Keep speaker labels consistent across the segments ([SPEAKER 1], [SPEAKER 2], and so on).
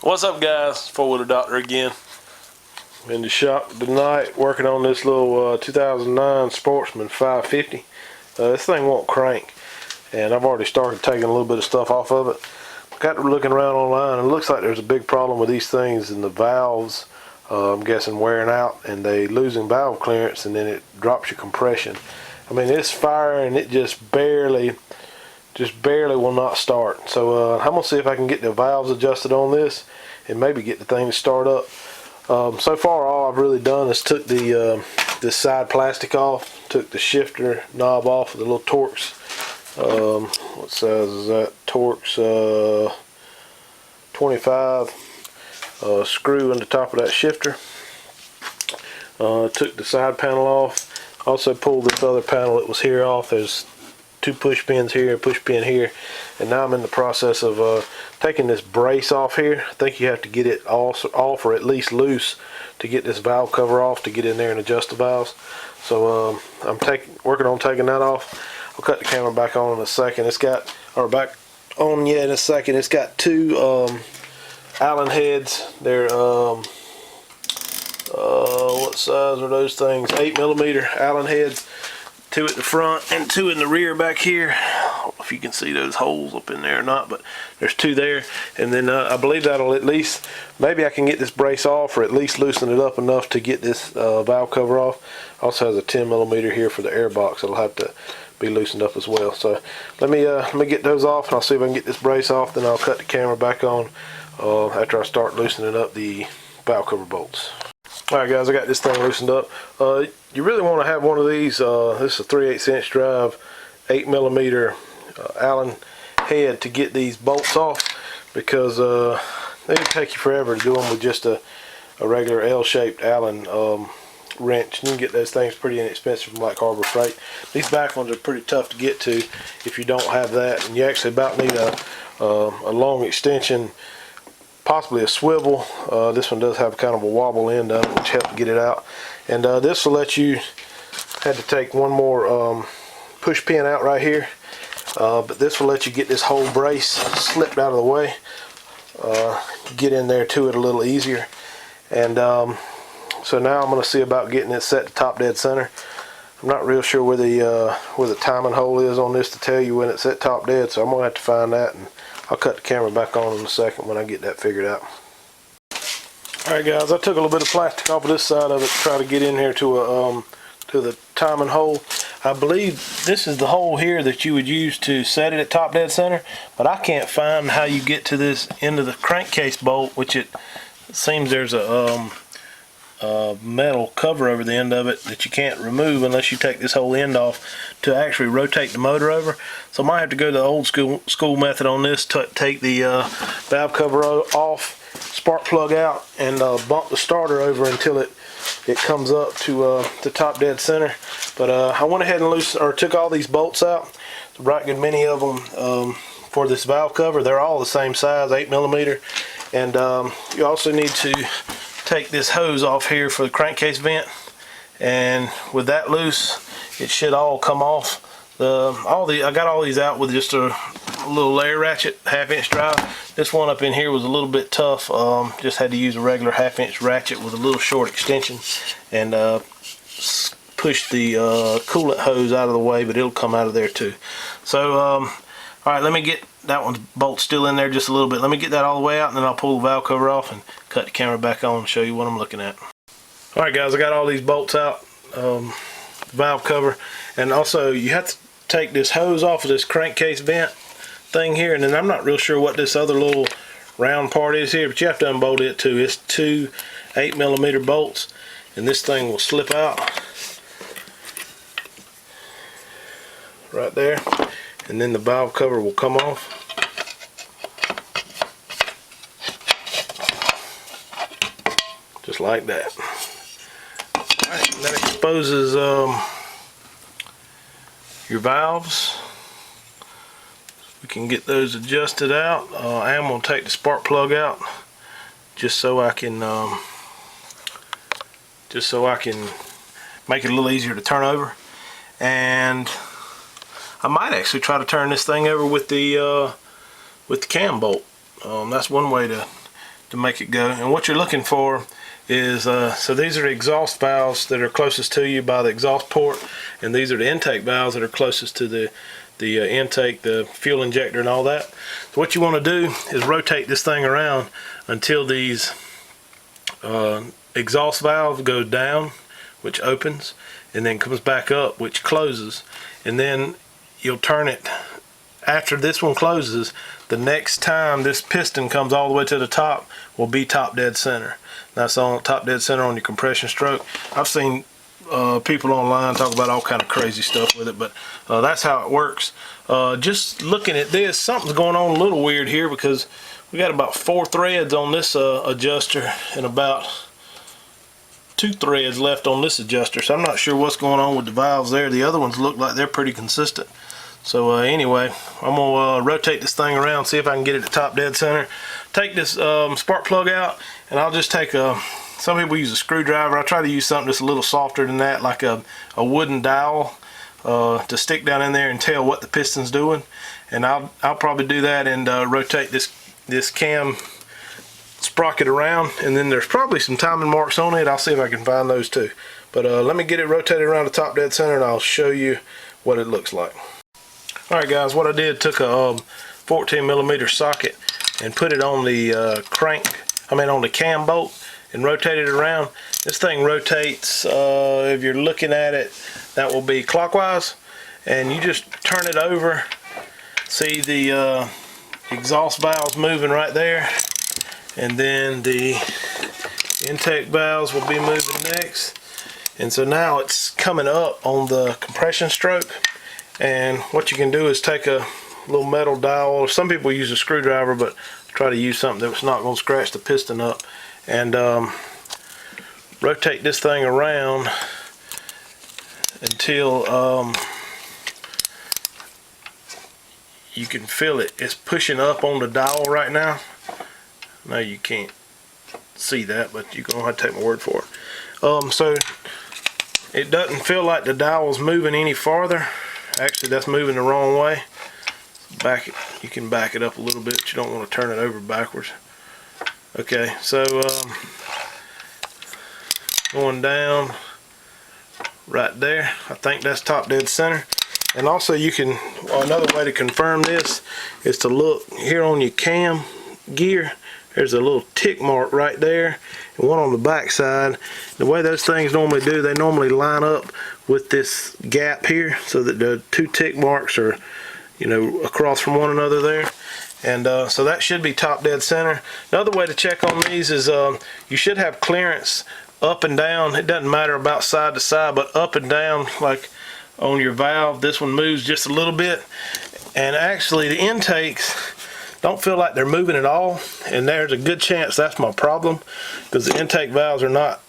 [SPEAKER 1] What's up, guys? Four-wheeler doctor again. In the shop tonight working on this little 2009 Sportsman 550. This thing won't crank, and I've already started taking a little bit of stuff off of it. Got to looking around online, and it looks like there's a big problem with these things and the valves. I'm guessing wearing out, and they losing valve clearance, and then it drops your compression. I mean, it's firing, it just barely will not start. So I'm gonna see if I can get the valves adjusted on this and maybe get the thing to start up. So far, all I've really done is took the this side plastic off, took the shifter knob off with the little Torx. What size is that? Torx 25 screw in the top of that shifter. Took the side panel off. Also pulled this other panel that was here off. There's two push pins here, a push pin here, and now I'm in the process of taking this brace off here. I think you have to get it off or at least loose to get this valve cover off to get in there and adjust the valves. So I'm working on taking that off. I'll cut the camera back on in a second. It's got, or back on, yeah, in a second. It's got two Allen heads. They're what size are those things? 8mm Allen heads. Two at the front and two in the rear back here. I don't know if you can see those holes up in there or not, but there's two there. And then I believe that'll at least, maybe I can get this brace off or at least loosen it up enough to get this valve cover off. Also has a 10mm here for the air box. It'll have to be loosened up as well. So let me get those off, and I'll see if I can get this brace off. Then I'll cut the camera back on after I start loosening up the valve cover bolts. Alright guys, I got this thing loosened up. You really want to have one of these. This is a 3/8 inch drive, 8mm Allen head to get these bolts off, because they can take you forever to do them with just a regular L-shaped Allen wrench. You can get those things pretty inexpensive from like Harbor Freight. These back ones are pretty tough to get to if you don't have that, and you actually about need a long extension, possibly a swivel. This one does have kind of a wobble end on it, which helps get it out. And this will let you, had to take one more push pin out right here, but this will let you get this whole brace slipped out of the way, get in there to it a little easier. And so now I'm going to see about getting it set to top dead center. I'm not real sure where the timing hole is on this to tell you when it's set top dead, so I'm going to have to find that, and I'll cut the camera back on in a second when I get that figured out. Alright guys, I took a little bit of plastic off of this side of it to try to get in here to the timing hole. I believe this is the hole here that you would use to set it at top dead center, but I can't find how you get to this end of the crankcase bolt, which it seems there's a metal cover over the end of it that you can't remove unless you take this whole end off to actually rotate the motor over. So I might have to go the old school method on this, take the valve cover off, spark plug out, and bump the starter over until it comes up to top dead center. But I went ahead and took all these bolts out, a right good many of them for this valve cover. They're all the same size, 8mm. And you also need to take this hose off here for the crankcase vent, and with that loose it should all come off. I got all these out with just a little layer ratchet, 1/2 inch drive. This one up in here was a little bit tough. Just had to use a regular 1/2 inch ratchet with a little short extension, and push the coolant hose out of the way, but it'll come out of there too. So alright, let me get that one's bolt still in there just a little bit. Let me get that all the way out, and then I'll pull the valve cover off and cut the camera back on and show you what I'm looking at. Alright guys, I got all these bolts out, valve cover, and also you have to take this hose off of this crankcase vent thing here, and then I'm not real sure what this other little round part is here, but you have to unbolt it too. It's two 8mm bolts, and this thing will slip out right there, and then the valve cover will come off. Just like that. Alright, that exposes your valves. We can get those adjusted out. I am going to take the spark plug out just so I can make it a little easier to turn over. And I might actually try to turn this thing over with the cam bolt. That's one way to to make it go. And what you're looking for is, so these are the exhaust valves that are closest to you by the exhaust port, and these are the intake valves that are closest to the intake, the fuel injector and all that. So what you want to do is rotate this thing around until these exhaust valves go down, which opens, and then comes back up, which closes. And then you'll turn it after this one closes. The next time this piston comes all the way to the top will be top dead center. That's on top dead center on your compression stroke. I've seen people online talk about all kind of crazy stuff with it, but that's how it works. Just looking at this, something's going on a little weird here, because we got about 4 threads on this adjuster and about 2 threads left on this adjuster, so I'm not sure what's going on with the valves there. The other ones look like they're pretty consistent. So anyway, I'm gonna rotate this thing around, see if I can get it to top dead center. Take this spark plug out, and I'll just take some people use a screwdriver. I try to use something that's a little softer than that, like a wooden dowel, to stick down in there and tell what the piston's doing. And I'll probably do that and rotate this cam sprocket around, and then there's probably some timing marks on it. I'll see if I can find those too. But let me get it rotated around the top dead center, and I'll show you what it looks like. Alright guys, what I did, took a 14mm socket and put it on the on the cam bolt and rotated it around. This thing rotates, if you're looking at it, that will be clockwise, and you just turn it over. See the exhaust valves moving right there, and then the intake valves will be moving next. And so now it's coming up on the compression stroke, and what you can do is take a little metal dowel. Some people use a screwdriver, but try to use something that's not going to scratch the piston up, and rotate this thing around until you can feel it. It's pushing up on the dowel right now. No, you can't see that, but you're gonna have to take my word for it. So it doesn't feel like the dowel's moving any farther. Actually, that's moving the wrong way. Back it. You can back it up a little bit. You don't want to turn it over backwards. Okay, so going down right there. I think that's top dead center. And also, you can, another way to confirm this is to look here on your cam gear. There's a little tick mark right there, and one on the back side. The way those things normally do, they normally line up with this gap here, so that the 2 tick marks are, you know, across from one another there. And so that should be top dead center. Another way to check on these is you should have clearance up and down. It doesn't matter about side to side, but up and down, like on your valve. This one moves just a little bit, and actually the intakes don't feel like they're moving at all, and there's a good chance that's my problem, because the intake valves are not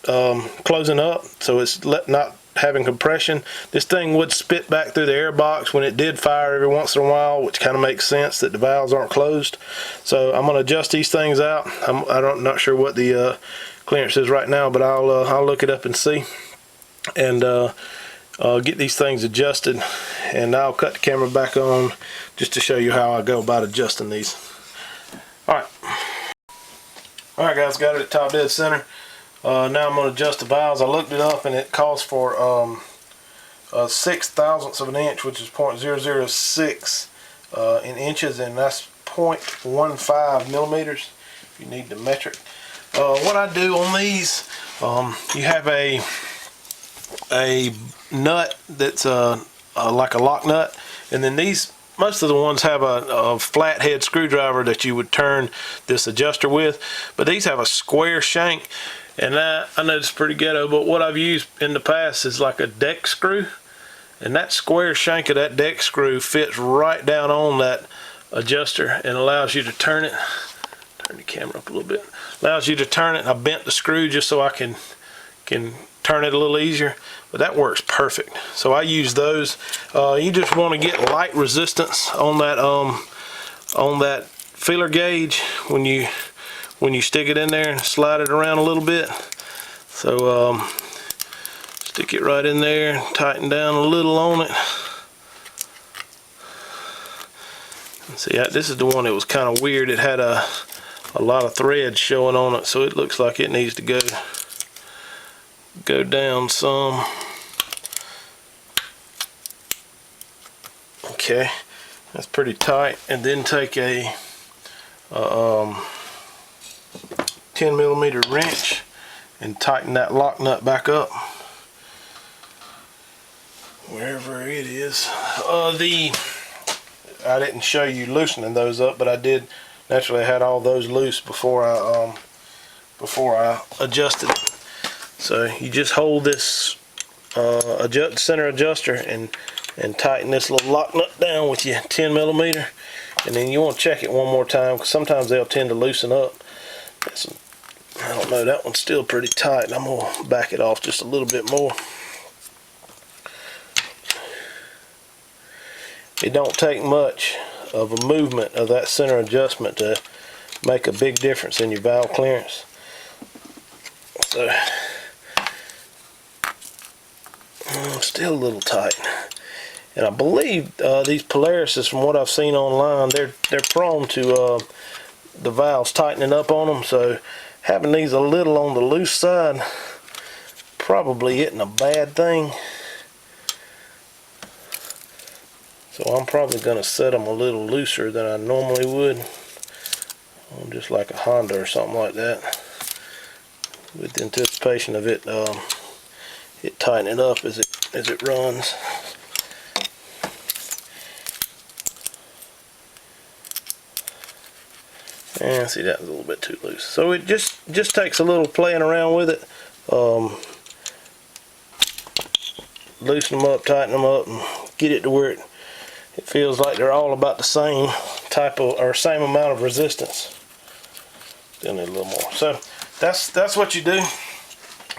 [SPEAKER 1] closing up, so it's not having compression. This thing would spit back through the air box when it did fire every once in a while, which kind of makes sense that the valves aren't closed. So I'm going to adjust these things out. I'm not sure what the clearance is right now, but I'll look it up and see, and get these things adjusted, and I'll cut the camera back on just to show you how I go about adjusting these. Alright guys, got it at top dead center. Now I'm going to adjust the valves. I looked it up, and it calls for 0.006 of an inch, which is 0.006 in inches, and that's 0.15 millimeters if you need the metric. What I do on these, you have a nut that's like a lock nut, and then these, most of the ones have a flathead screwdriver that you would turn this adjuster with, but these have a square shank, and I know it's pretty ghetto, but what I've used in the past is like a deck screw, and that square shank of that deck screw fits right down on that adjuster and allows you to turn it. Turn the camera up a little bit. Allows you to turn it. I bent the screw just so I can turn it a little easier, but that works perfect. So I use those. You just want to get light resistance on that feeler gauge when you stick it in there and slide it around a little bit. So stick it right in there and tighten down a little on it. See, this is the one that was kind of weird. It had a a lot of threads showing on it, so it looks like it needs to go down some. Okay, that's pretty tight. And then take a 10mm wrench and tighten that lock nut back up wherever it is. I didn't show you loosening those up, but I did. Naturally, I had all those loose before I adjusted it. So you just hold this center adjuster and tighten this little lock nut down with your 10mm, and then you want to check it one more time, because sometimes they'll tend to loosen up. I don't know, that one's still pretty tight, and I'm going to back it off just a little bit more. It don't take much of a movement of that center adjustment to make a big difference in your valve clearance. So still a little tight. And I believe these Polarises, from what I've seen online, they're prone to the valves tightening up on them. So having these a little on the loose side probably isn't a bad thing. So I'm probably going to set them a little looser than I normally would, just like a Honda or something like that, with the anticipation of it tightening up as it runs. And see, that was a little bit too loose. So it just takes a little playing around with it. Loosen them up, tighten them up, and get it to where it feels like they're all about the same type of, or same amount of resistance. Still need a little more. So that's what you do.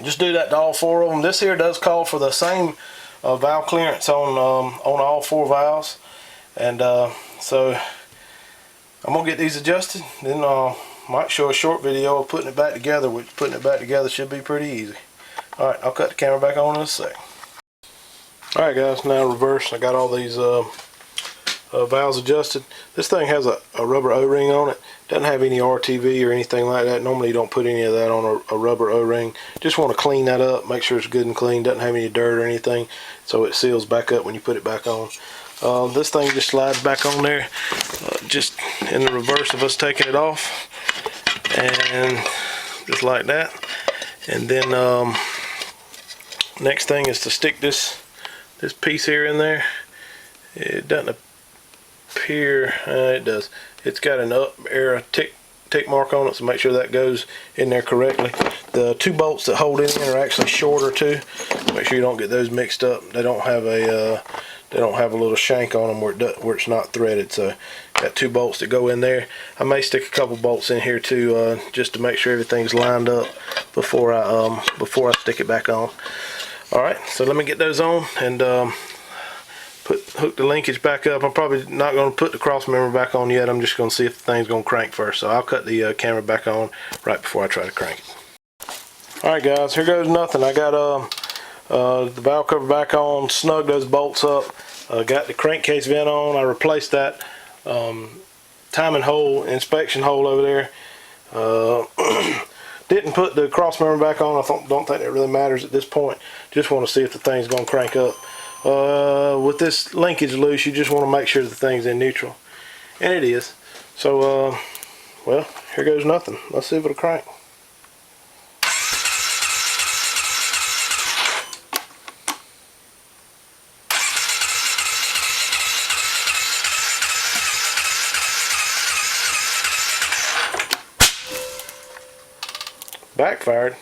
[SPEAKER 1] Just do that to all four of them. This here does call for the same valve clearance on all four valves, and so I'm gonna get these adjusted. Then might show a short video of putting it back together, which putting it back together should be pretty easy. All right, I'll cut the camera back on in a sec. All right, guys, now reverse. I got all these valves adjusted. This thing has a rubber O-ring on it. Doesn't have any RTV or anything like that. Normally you don't put any of that on a rubber O-ring. Just want to clean that up, make sure it's good and clean, doesn't have any dirt or anything, so it seals back up when you put it back on. This thing just slides back on there, just in the reverse of us taking it off, and just like that. And then next thing is to stick this piece here in there. It doesn't appear, it does. It's got an up arrow tick mark on it, so make sure that goes in there correctly. The two bolts that hold it in are actually shorter too. Make sure you don't get those mixed up. They don't have a little shank on them where it's not threaded. So got two bolts that go in there. I may stick a couple bolts in here too, just to make sure everything's lined up before I stick it back on. All right, so let me get those on and hook the linkage back up. I'm probably not going to put the cross member back on yet. I'm just going to see if the thing's going to crank first. So I'll cut the camera back on right before I try to crank it. All right, guys, here goes nothing. I got the valve cover back on, snug those bolts up, got the crankcase vent on. I replaced that timing hole, inspection hole over there. Didn't put the cross member back on. I don't think that really matters at this point. Just want to see if the thing's going to crank up. With this linkage loose, you just want to make sure the thing's in neutral, and it is. So well, here goes nothing. Let's see if it'll crank. Backfired.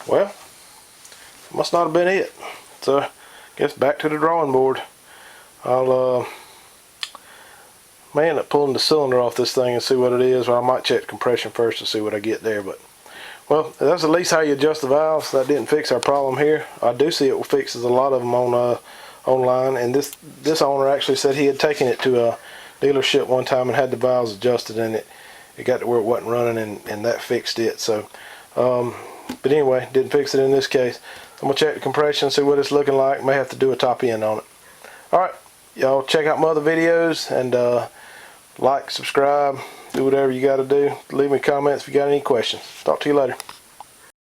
[SPEAKER 1] Well, must not have been it. So, guess back to the drawing board. I'll may end up pulling the cylinder off this thing and see what it is. Or I might check the compression first to see what I get there. But well, that's at least how you adjust the valves. That didn't fix our problem here. I do see it fixes a lot of them on online. And this owner actually said he had taken it to a dealership one time and had the valves adjusted, and it got to where it wasn't running, and that fixed it. So. But anyway, didn't fix it in this case. I'm gonna check the compression, see what it's looking like. May have to do a top end on it. Alright, y'all check out my other videos, and like, subscribe, do whatever you gotta do. Leave me comments if you got any questions. Talk to you later.